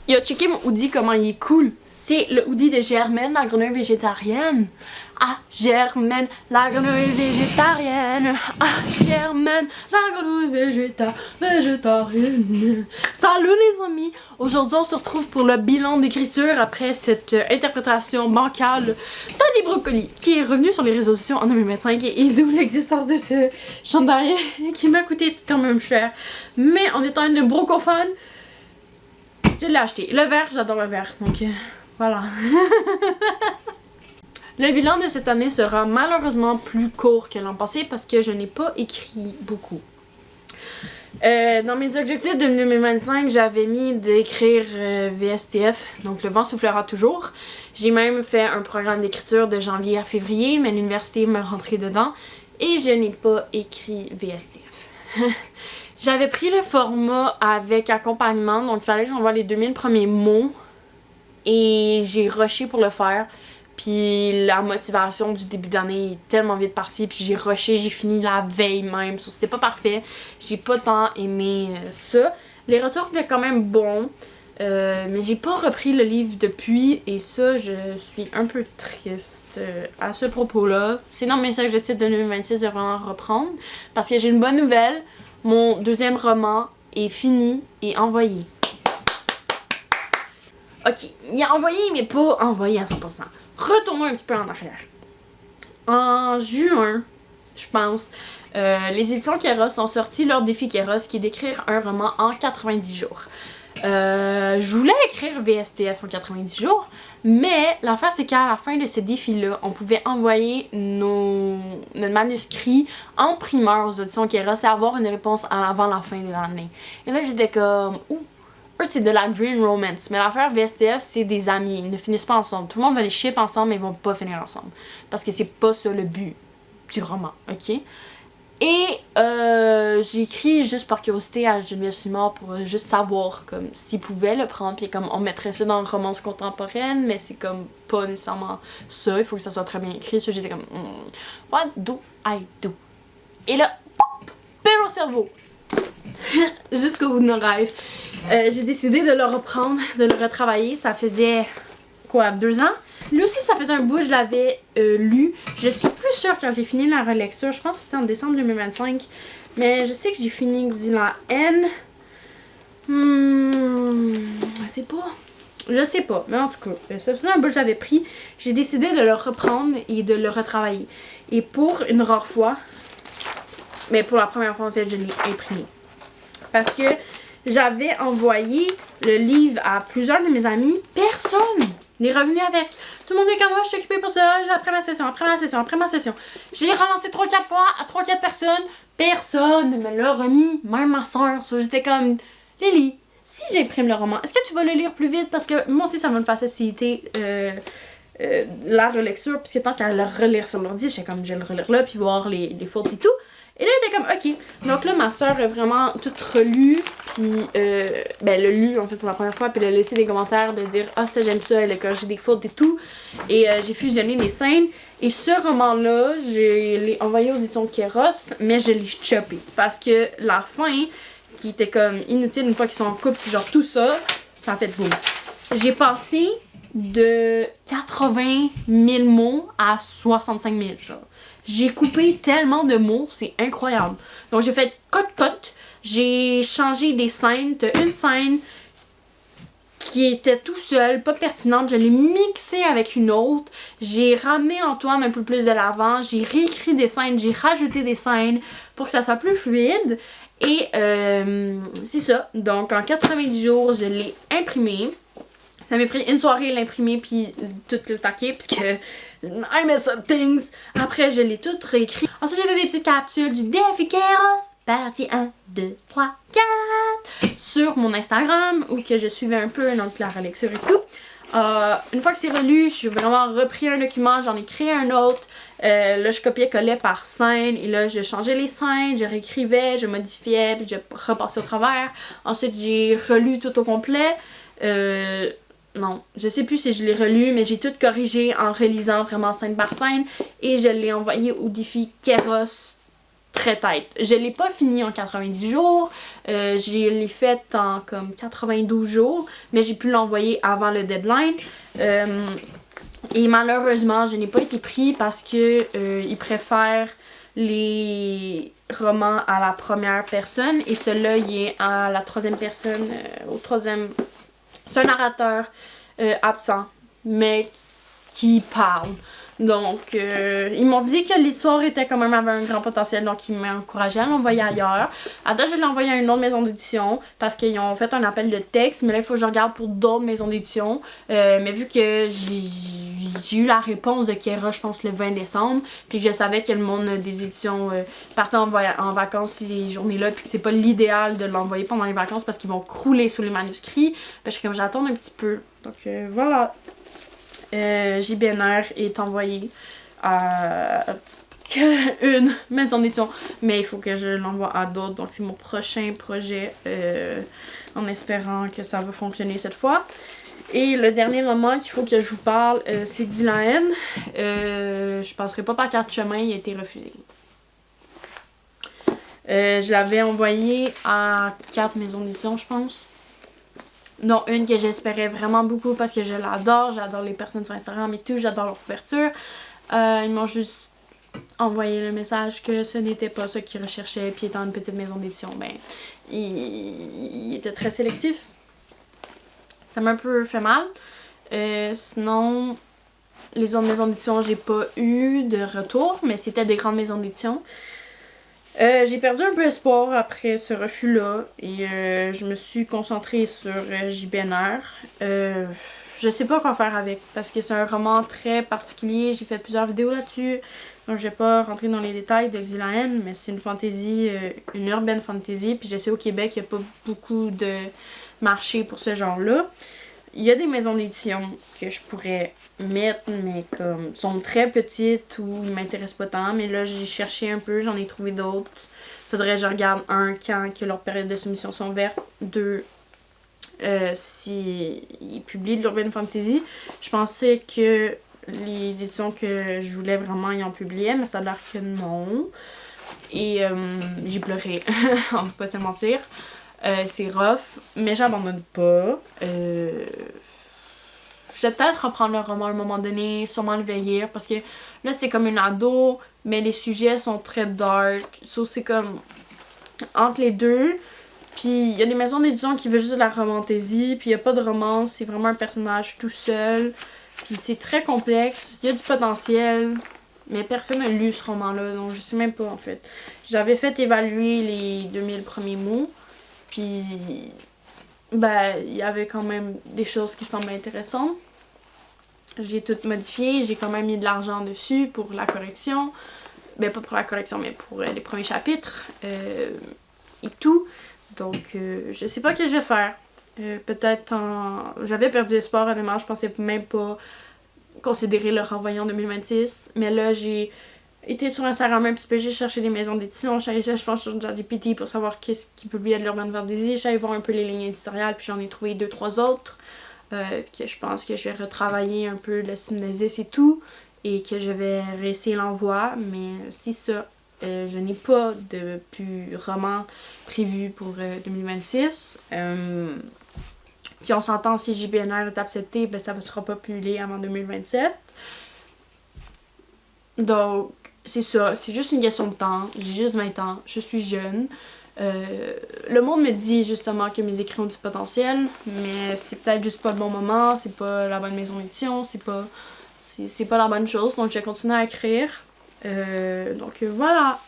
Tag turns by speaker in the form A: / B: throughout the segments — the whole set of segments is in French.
A: Yo, checké mon hoodie, comment il est cool. C'est le hoodie de Germaine, la grenouille végétarienne. Ah, Germaine, la grenouille végétarienne. Ah, Germaine, la grenouille végétarienne. Salut les amis! Aujourd'hui, on se retrouve pour le bilan d'écriture après cette interprétation bancale d'Annie Brocoli qui est revenue sur les réseaux sociaux en 2025 et d'où l'existence de ce chandail qui m'a coûté quand même cher. Mais en étant une brocophone, je l'ai acheté. Le vert, j'adore le vert, donc voilà. Le bilan de cette année sera malheureusement plus court que l'an passé parce que je n'ai pas écrit beaucoup. Dans mes objectifs de 2025, j'avais mis d'écrire VSTF, donc le vent soufflera toujours. J'ai même fait un programme d'écriture de janvier à février, mais l'université m'a rentré dedans et je n'ai pas écrit VSTF. J'avais pris le format avec accompagnement, donc il fallait que j'envoie les 2000 premiers mots et j'ai rushé pour le faire. Puis la motivation du début d'année est tellement vite partie, puis j'ai rushé, j'ai fini la veille même, so, c'était pas parfait. J'ai pas tant aimé ça. Les retours étaient quand même bons, mais j'ai pas repris le livre depuis et ça, je suis un peu triste à ce propos-là. C'est dans mes objectifs de 2026 de vraiment reprendre, parce que j'ai une bonne nouvelle. Mon deuxième roman est fini et envoyé. Ok, il est envoyé, mais pas envoyé à 100%. Retournons un petit peu en arrière. En juin, je pense, les éditions Kéros ont sorti leur défi Kéros qui est d'écrire un roman en 90 jours. Je voulais écrire VSTF en 90 jours, mais l'affaire c'est qu'à la fin de ce défi-là, on pouvait envoyer notre manuscrit en primeur aux éditions Kéros et avoir une réponse avant la fin de l'année. Et là j'étais comme, ouh, c'est de la green romance, mais l'affaire VSTF c'est des amis, ils ne finissent pas ensemble. Tout le monde va les ship ensemble mais ils vont pas finir ensemble. Parce que c'est pas ça le but du roman, ok? Et j'ai écrit juste par curiosité à Geneviève Simard pour juste savoir comme s'ils pouvaient le prendre, puis comme on mettrait ça dans le romance contemporaine, mais c'est comme pas nécessairement ça, il faut que ça soit très bien écrit. So, j'étais comme what do I do? Et là, pop, pile au cerveau. Jusqu'au bout de nos rêves. J'ai décidé de le reprendre, de le retravailler. Ça faisait quoi, 2 ans? Lui aussi, ça faisait un bout, je l'avais lu. Je suis plus sûre quand j'ai fini la relecture. Je pense que c'était en décembre 2025. Mais je sais que j'ai fini Xylan N. Je sais pas. Mais en tout cas, ça faisait un bout que j'avais pris. J'ai décidé de le reprendre et de le retravailler. Et pour une rare fois, mais pour la première fois en fait, je l'ai imprimé. Parce que j'avais envoyé le livre à plusieurs de mes amis. Personne n'est revenu avec. Tout le monde est comme moi, je suis occupée pour ça, après ma session. J'ai relancé 3-4 fois à 3-4 personnes. Personne ne me l'a remis, même ma soeur. So, j'étais comme, Lily, si j'imprime le roman, est-ce que tu vas le lire plus vite? Parce que moi aussi, ça va me faciliter la relecture. Puisque tant qu'à le relire sur l'ordi, j'étais comme, je vais le relire là, puis voir les fautes et tout. Et là, il était comme, ok. Donc là, ma soeur a vraiment tout relu, puis elle l'a lu en fait pour la première fois, puis elle a laissé des commentaires de dire, ah, ça j'aime ça, elle a corrigé des fautes et tout. Et j'ai fusionné les scènes. Et ce roman-là, je l'ai envoyé aux éditions Kéros, mais je l'ai choppé. Parce que la fin, qui était comme inutile une fois qu'ils sont en couple, c'est genre tout ça, ça a fait boum. J'ai passé de 80 000 mots à 65 000, genre. J'ai coupé tellement de mots, c'est incroyable. Donc j'ai fait cut. J'ai changé des scènes. T'as une scène qui était tout seule, pas pertinente. Je l'ai mixée avec une autre. J'ai ramené Antoine un peu plus de l'avant. J'ai réécrit des scènes. J'ai rajouté des scènes pour que ça soit plus fluide. Et c'est ça. Donc en 90 jours, je l'ai imprimé. Ça m'a pris une soirée l'imprimer puis tout le taquer parce que I mess up things. Après, je l'ai tout réécrit. Ensuite, j'avais des petites capsules du défi Kéros, partie 1, 2, 3, 4 sur mon Instagram où que je suivais un peu donc la relecture et tout. Une fois que c'est relu, j'ai vraiment repris un document, j'en ai créé un autre. Là, je copiais-collais par scène et là, je changeais les scènes, je réécrivais, je modifiais, puis je repassais au travers. Ensuite, j'ai relu tout au complet. Non, je sais plus si je l'ai relu, mais j'ai tout corrigé en relisant vraiment scène par scène. Et je l'ai envoyé au défi Kéros très tight. Je l'ai pas fini en 90 jours, je l'ai fait en comme 92 jours, mais j'ai pu l'envoyer avant le deadline. Et malheureusement, je n'ai pas été pris parce que ils préfèrent les romans à la première personne et celui-là, il est à la troisième personne, au troisième. C'est un narrateur absent, mais qui parle. Donc, ils m'ont dit que l'histoire était quand même avait un grand potentiel, donc ils m'ont encouragé à l'envoyer ailleurs. À date, je l'ai envoyé à une autre maison d'édition parce qu'ils ont fait un appel de texte, mais là, il faut que je regarde pour d'autres maisons d'édition. Mais vu que j'ai eu la réponse de Kera, je pense, le 20 décembre, puis que je savais que le monde des éditions partait en vacances ces journées-là, puis que c'est pas l'idéal de l'envoyer pendant les vacances parce qu'ils vont crouler sous les manuscrits, ben, je suis comme j'attends un petit peu. Donc, voilà. JBNR est envoyé à une maison d'édition, mais il faut que je l'envoie à d'autres, donc c'est mon prochain projet en espérant que ça va fonctionner cette fois. Et le dernier roman qu'il faut que je vous parle, c'est Dylan. Je passerai pas par 4 chemins, il a été refusé. Je l'avais envoyé à 4 maisons d'édition, je pense. Non, une que j'espérais vraiment beaucoup parce que je l'adore, j'adore les personnes sur Instagram et tout, j'adore leur couverture. Ils m'ont juste envoyé le message que ce n'était pas ce qu'ils recherchaient, puis étant une petite maison d'édition, ben, il était très sélectif. Ça m'a un peu fait mal. Sinon, les autres maisons d'édition, j'ai pas eu de retour, mais c'était des grandes maisons d'édition. J'ai perdu un peu espoir après ce refus-là et je me suis concentrée sur JBNR. Je sais pas quoi faire avec parce que c'est un roman très particulier. J'ai fait plusieurs vidéos là-dessus. Donc je vais pas rentrer dans les détails de Xylaen, mais c'est une fantasy, une urban fantasy. Puis je sais au Québec, il n'y a pas beaucoup de marché pour ce genre-là. Il y a des maisons d'édition que je pourrais mettre, mais comme sont très petites ou ils m'intéressent pas tant. Mais là, j'ai cherché un peu, j'en ai trouvé d'autres. Faudrait que je regarde quand que leurs périodes de soumission sont vertes. 2, s'ils publient de l'urban fantasy. Je pensais que les éditions que je voulais vraiment y en publiaient, mais ça a l'air que non. Et j'ai pleuré, on va pas se mentir. C'est rough, mais j'abandonne pas. Je vais peut-être reprendre le roman à un moment donné, sûrement le vieillir, parce que là c'est comme une ado, mais les sujets sont très dark. So, c'est comme entre les deux. Puis il y a des maisons d'édition qui veulent juste de la romantaisie, puis il n'y a pas de romance, c'est vraiment un personnage tout seul. Puis c'est très complexe, il y a du potentiel, mais personne n'a lu ce roman-là, donc je sais même pas en fait. J'avais fait évaluer les 2000 premiers mots. Puis, ben, il y avait quand même des choses qui semblaient intéressantes. J'ai tout modifié, j'ai quand même mis de l'argent dessus pour la correction. Ben, pas pour la correction, mais pour les premiers chapitres et tout. Donc, je sais pas ce que je vais faire. Peut-être J'avais perdu espoir, honnêtement, je pensais même pas considérer le renvoyer en 2026. Mais là, j'ai été sur Instagram un petit peu, j'ai cherché des maisons d'édition, je pense sur ChatGPT pour savoir qu'est-ce qui publiait de l'urban fantasy, j'allais voir un peu les lignes éditoriales, puis j'en ai trouvé 2-3 autres que je pense que je vais retravailler un peu le synopsis et tout, et que je vais réessayer l'envoi, mais c'est ça. Je n'ai pas de plus roman prévu pour 2026. Puis on s'entend, si JBNR est accepté, ben ça ne sera pas publié avant 2027. Donc, c'est ça, c'est juste une question de temps. J'ai juste 20 ans, je suis jeune. Le monde me dit justement que mes écrits ont du potentiel, mais c'est peut-être juste pas le bon moment, c'est pas la bonne maison d'édition, c'est pas la bonne chose. Donc, je vais continuer à écrire. Donc, voilà.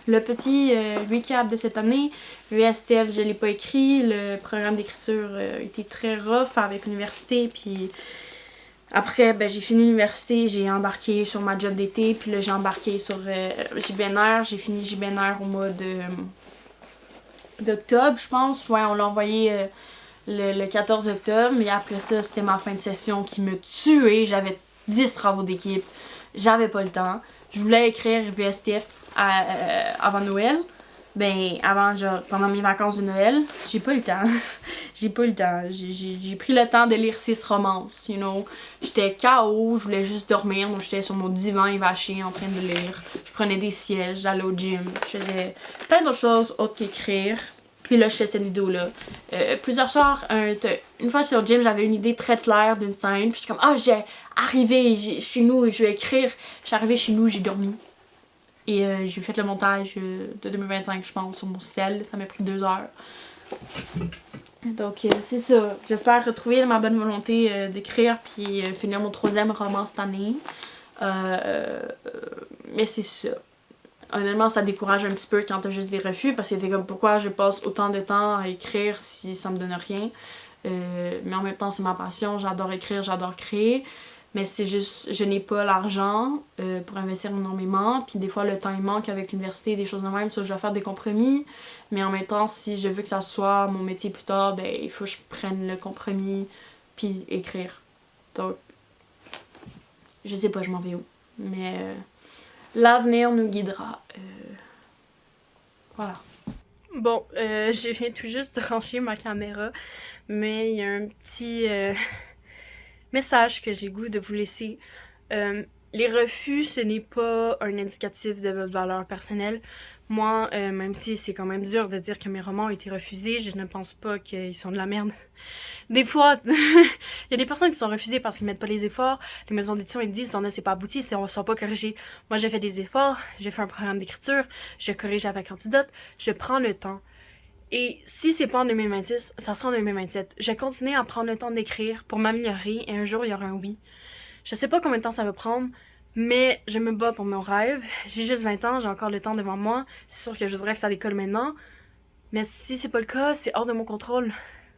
A: Le petit recap de cette année, le STF, je l'ai pas écrit. Le programme d'écriture était très rough avec l'université, puis après, ben, j'ai fini l'université, j'ai embarqué sur ma job d'été, puis là, j'ai embarqué sur JBNR. J'ai fini JBNR au mois d'octobre, je pense. Ouais, on l'a envoyé le 14 octobre, mais après ça, c'était ma fin de session qui me tuait. J'avais 10 travaux d'équipe, j'avais pas le temps. Je voulais écrire VSTF avant Noël, ben avant, genre, pendant mes vacances de Noël, j'ai pas eu le temps. J'ai pris le temps de lire 6 romances, you know. J'étais KO, je voulais juste dormir, donc j'étais sur mon divan évaché en train de lire. Je prenais des sièges, j'allais au gym, je faisais plein d'autres choses autres qu'écrire. Puis là, je fais cette vidéo-là. Plusieurs soirs, une fois sur le gym, j'avais une idée très claire d'une scène. Puis j'étais comme, ah, j'ai arrivé chez nous, je vais écrire. Je suis arrivée chez nous, j'ai dormi. Et j'ai fait le montage de 2025, je pense, sur mon cell. Ça m'a pris 2 heures. Donc, c'est ça. J'espère retrouver ma bonne volonté d'écrire puis finir mon 3e roman cette année. Mais c'est ça. Honnêtement, ça décourage un petit peu quand t'as juste des refus parce que t'es comme pourquoi je passe autant de temps à écrire si ça me donne rien. Mais en même temps, c'est ma passion. J'adore écrire, j'adore créer. Mais c'est juste, je n'ai pas l'argent pour investir énormément. Puis des fois, le temps il manque avec l'université, des choses de même. Ça, je dois faire des compromis. Mais en même temps, si je veux que ça soit mon métier plus tard, ben il faut que je prenne le compromis puis écrire. Donc, je sais pas, je m'en vais où. Mais l'avenir nous guidera. Voilà. Bon, je viens tout juste de rancher ma caméra. Mais il y a un petit message que j'ai goût de vous laisser. Les refus, ce n'est pas un indicatif de votre valeur personnelle. Moi, même si c'est quand même dur de dire que mes romans ont été refusés, je ne pense pas qu'ils sont de la merde. Des fois, il y a des personnes qui sont refusées parce qu'ils mettent pas les efforts. Les maisons d'édition, ils disent, non, c'est pas abouti, on ne sont pas corrigés. Moi, j'ai fait des efforts, j'ai fait un programme d'écriture, je corrige avec Antidote, je prends le temps. Et si c'est pas en 2026, ça sera en 2027. Je vais continuer à prendre le temps d'écrire pour m'améliorer et un jour, il y aura un oui. Je sais pas combien de temps ça va prendre, mais je me bats pour mon rêve. J'ai juste 20 ans, j'ai encore le temps devant moi. C'est sûr que je voudrais que ça décolle maintenant. Mais si c'est pas le cas, c'est hors de mon contrôle.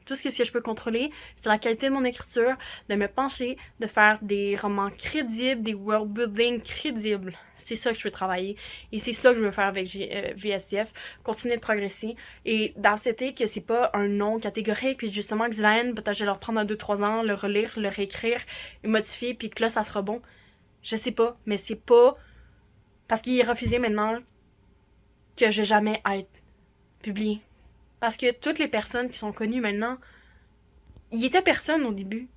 A: Tout ce que je peux contrôler, c'est la qualité de mon écriture, de me pencher, de faire des romans crédibles, des world building crédibles. C'est ça que je veux travailler. Et c'est ça que je veux faire avec VSTF. Continuer de progresser. Et d'accepter que c'est pas un nom catégorique. Puis justement, Xylaine, peut-être je vais leur prendre 2-3 ans, le relire, le réécrire, le modifier, puis que là, ça sera bon. Je sais pas, mais c'est pas parce qu'il est refusé maintenant que je vais jamais être publié. Parce que toutes les personnes qui sont connues maintenant, il était personne au début.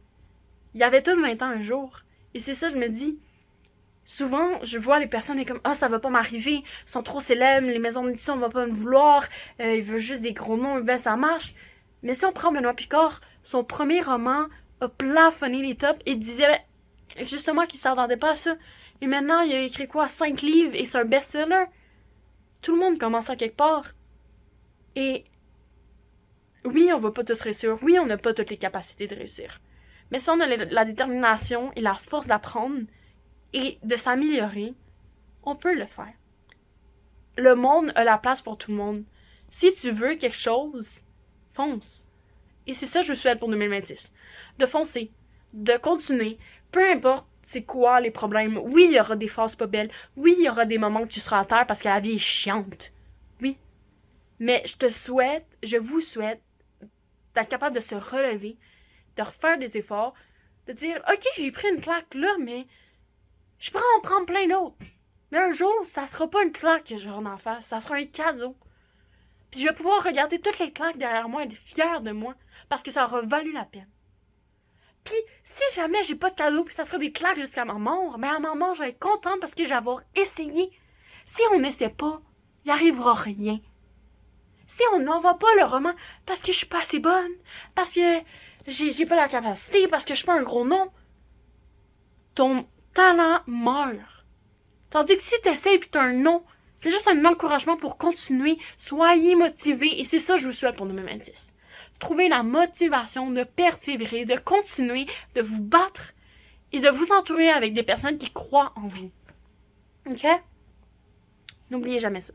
A: Il y avait tous 20 ans un jour. Et c'est ça, je me dis. Souvent, je vois les personnes et comme, ah, ça va pas m'arriver, ils sont trop célèbres, les maisons d'édition vont pas me vouloir, ils veulent juste des gros noms, ben ça marche. Mais si on prend Benoît Picard, son premier roman a plafonné les tops et disait justement qu'il s'attendait pas à ça. Et maintenant, il a écrit quoi, 5 livres et c'est un best-seller. Tout le monde commence à quelque part. Et oui, on va pas tous réussir. Oui, on n'a pas toutes les capacités de réussir. Mais si on a la détermination et la force d'apprendre et de s'améliorer, on peut le faire. Le monde a la place pour tout le monde. Si tu veux quelque chose, fonce. Et c'est ça que je souhaite pour 2026. De foncer, de continuer, peu importe c'est quoi les problèmes. Oui, il y aura des phases pas belles. Oui, il y aura des moments que tu seras à terre parce que la vie est chiante. Oui. Mais je vous souhaite d'être capable de se relever, de refaire des efforts, de dire, ok, j'ai pris une claque là, mais je pourrais en prendre plein d'autres. Mais un jour, ça sera pas une claque que j'aurai en face, ça sera un cadeau. Puis je vais pouvoir regarder toutes les claques derrière moi et être fière de moi, parce que ça aura valu la peine. Puis, si jamais j'ai pas de cadeau, puis ça sera des claques jusqu'à ma mort, mais à ma mort, je vais être contente parce que je vais avoir essayé. Si on n'essaie pas, il n'y arrivera rien. Si on n'envoie pas le roman parce que je suis pas assez bonne, parce que j'ai pas la capacité, parce que je suis pas un gros nom, ton talent meurt. Tandis que si t'essayes pis t'as un nom, c'est juste un encouragement pour continuer. Soyez motivés et c'est ça que je vous souhaite pour 2026. Trouvez la motivation de persévérer, de continuer, de vous battre et de vous entourer avec des personnes qui croient en vous. Ok? N'oubliez jamais ça.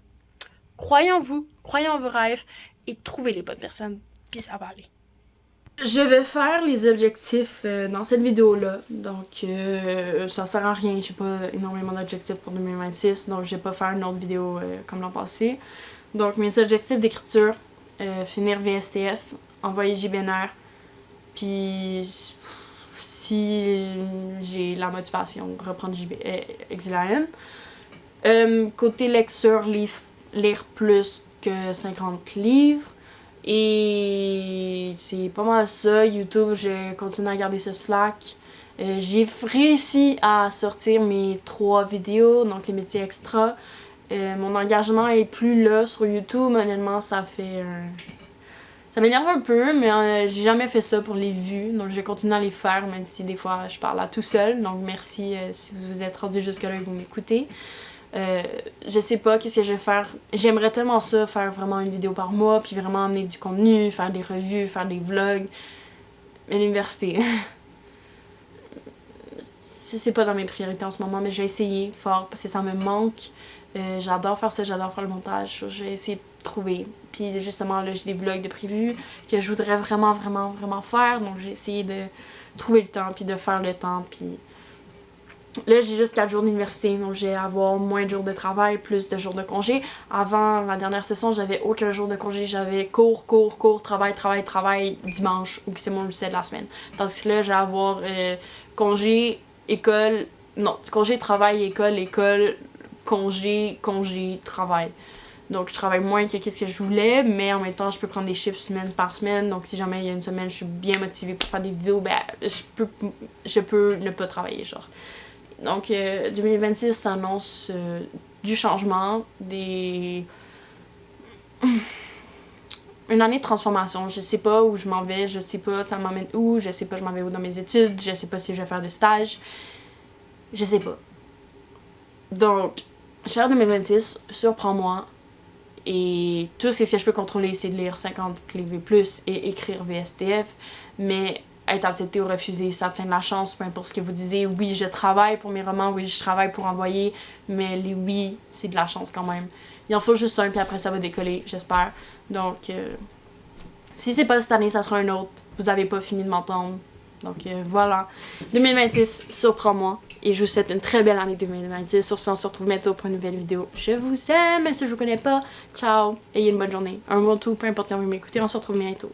A: Croyez en vous, croyez en vos rêves et trouvez les bonnes personnes, puis ça va aller. Je vais faire les objectifs dans cette vidéo-là, donc ça sert à rien, j'ai pas énormément d'objectifs pour 2026, donc je vais pas faire une autre vidéo comme l'an passé. Donc mes objectifs d'écriture, finir VSTF, envoyer JBNR, puis si j'ai la motivation, reprendre Xylaine. Côté lecture, lire plus que 50 livres. Et c'est pas mal ça. YouTube, je continue à garder ce slack. J'ai réussi à sortir mes 3 vidéos, donc les métiers extra. Mon engagement est plus là sur YouTube. Honnêtement, ça m'énerve un peu, mais j'ai jamais fait ça pour les vues. Donc je vais continuer à les faire, même si des fois je parle à tout seul. Donc merci si vous vous êtes rendu jusque-là et que vous m'écoutez. Je sais pas qu'est-ce que je vais faire. J'aimerais tellement ça, faire vraiment une vidéo par mois, puis vraiment amener du contenu, faire des revues, faire des vlogs. Mais l'université... c'est pas dans mes priorités en ce moment, mais je vais essayer fort parce que ça me manque. J'adore faire ça, j'adore faire le montage. Je vais essayer de trouver. Puis justement, là, j'ai des vlogs de prévus que je voudrais vraiment faire. Donc j'ai essayé de trouver le temps, puis de faire le temps. Puis là, j'ai juste 4 jours d'université, donc je vais avoir moins de jours de travail, plus de jours de congé. Avant la dernière session, j'avais aucun jour de congé. J'avais cours, travail, dimanche, ou que c'est mon lycée de la semaine. Tandis que là, je vais avoir congé, école, non, congé, travail, école, congé, travail. Donc je travaille moins que ce que je voulais, mais en même temps je peux prendre des chiffres semaine par semaine. Donc si jamais il y a une semaine je suis bien motivée pour faire des vidéos, ben je peux ne pas travailler genre. Donc 2026 s'annonce du changement, une année de transformation. Je sais pas où je m'en vais, je sais pas ça m'emmène où, je sais pas je m'en vais où dans mes études, je sais pas si je vais faire des stages, je sais pas. Donc, cher 2026, surprends-moi. Et tout ce que je peux contrôler, c'est de lire 50 livres et plus et écrire VSTF. Mais être accepté ou refusé, ça tient de la chance, peu importe ce que vous disiez. Oui, je travaille pour mes romans, oui, je travaille pour envoyer, mais les oui, c'est de la chance quand même. Il en faut juste un, puis après ça va décoller, j'espère. Donc, si c'est pas cette année, ça sera un autre. Vous avez pas fini de m'entendre. Donc voilà. 2026, surprends-moi. Et je vous souhaite une très belle année 2026. Sur ce, on se retrouve bientôt pour une nouvelle vidéo. Je vous aime, même si je vous connais pas. Ciao. Ayez une bonne journée. Un bon tout, peu importe quand vous m'écoutez. On se retrouve bientôt.